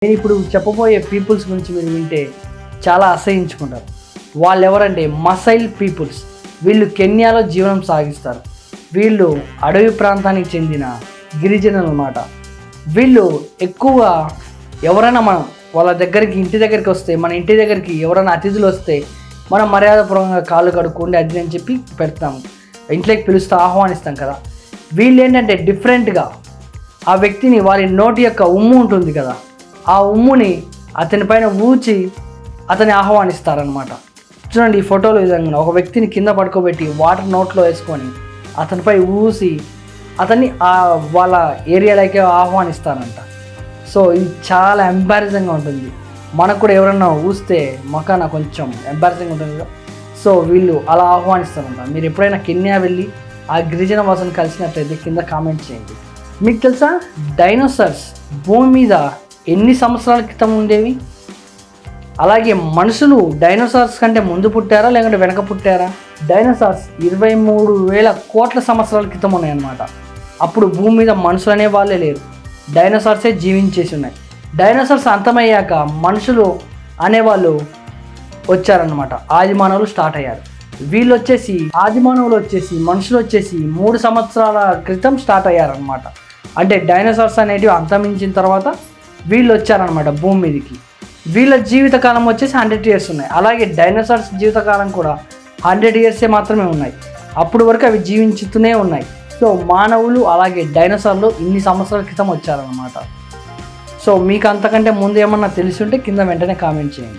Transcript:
నేను ఇప్పుడు చెప్పబోయే పీపుల్స్ గురించి మీరు వింటే చాలా అసహించుకుంటారు. వాళ్ళు ఎవరంటే మసైల్ పీపుల్స్. వీళ్ళు కెన్యాలో జీవనం సాగిస్తారు. వీళ్ళు అడవి ప్రాంతానికి చెందిన గిరిజనులు అన్నమాట. వీళ్ళు ఎక్కువగా ఎవరైనా మనం వాళ్ళ దగ్గరికి ఇంటి దగ్గరికి వస్తే, మన ఇంటి దగ్గరికి ఎవరైనా అతిథులు వస్తే మనం మర్యాదపూర్వకంగా కాళ్ళు కడుక్కోండి అది అని చెప్పి పెడతాము, ఇంట్లోకి పిలుస్తూ ఆహ్వానిస్తాం కదా. వీళ్ళు ఏంటంటే డిఫరెంట్గా ఆ వ్యక్తిని వారి నోటి యొక్క ఉమ్ము ఉంటుంది కదా, ఆ ఉమ్ముని అతని పైన ఊచి అతన్ని ఆహ్వానిస్తారనమాట. చూడండి ఈ ఫోటోలో విధంగా ఒక వ్యక్తిని కింద పడుకోబెట్టి వాటర్ నోట్లో వేసుకొని అతనిపై ఊసి అతన్ని వాళ్ళ ఏరియాలోకి ఆహ్వానిస్తారంట. సో ఇది చాలా ఎంబారసింగ్గా ఉంటుంది. మనకు కూడా ఎవరన్నా ఊస్తే మొఖాన కొంచెం ఎంబారసింగ్ ఉంటుంది కదా. సో వీళ్ళు అలా ఆహ్వానిస్తారంట. మీరు ఎప్పుడైనా కెన్యా వెళ్ళి ఆ గిరిజన వాసుని కలిసినట్లయితే కింద కామెంట్ చేయండి. మీకు తెలుసా డైనోసార్స్ భూమి మీద ఎన్ని సంవత్సరాల క్రితం ఉండేవి? అలాగే మనుషులు డైనోసార్స్ కంటే ముందు పుట్టారా లేకుంటే వెనక పుట్టారా? డైనోసార్స్ 23,000 కోట్ల సంవత్సరాల క్రితం ఉన్నాయన్నమాట. అప్పుడు భూమి మీద మనుషులు అనే వాళ్ళే లేరు, డైనోసార్సే జీవించేసి ఉన్నాయి. డైనోసార్స్ అంతమయ్యాక మనుషులు అనేవాళ్ళు వచ్చారనమాట. ఆదిమానవులు స్టార్ట్ అయ్యారు. వీళ్ళు వచ్చేసి ఆదిమానవులు వచ్చేసి మనుషులు వచ్చేసి 3 సంవత్సరాల క్రితం స్టార్ట్ అయ్యారనమాట. అంటే డైనోసార్స్ అనేటివి అంతమించిన తర్వాత వీళ్ళు వచ్చారనమాట భూమి మీదకి. వీళ్ళ జీవితకాలం వచ్చేసి 100 years ఉన్నాయి. అలాగే డైనోసార్స్ జీవితకాలం కూడా 100 years మాత్రమే ఉన్నాయి. అప్పుడు వరకు అవి జీవించుతూనే ఉన్నాయి. సో మానవులు అలాగే డైనోసార్లు ఇన్ని సంవత్సరాల క్రితం వచ్చారనమాట. సో మీకు అంతకంటే ముందు ఏమన్నా తెలిసి ఉంటే కింద వెంటనే కామెంట్ చేయండి.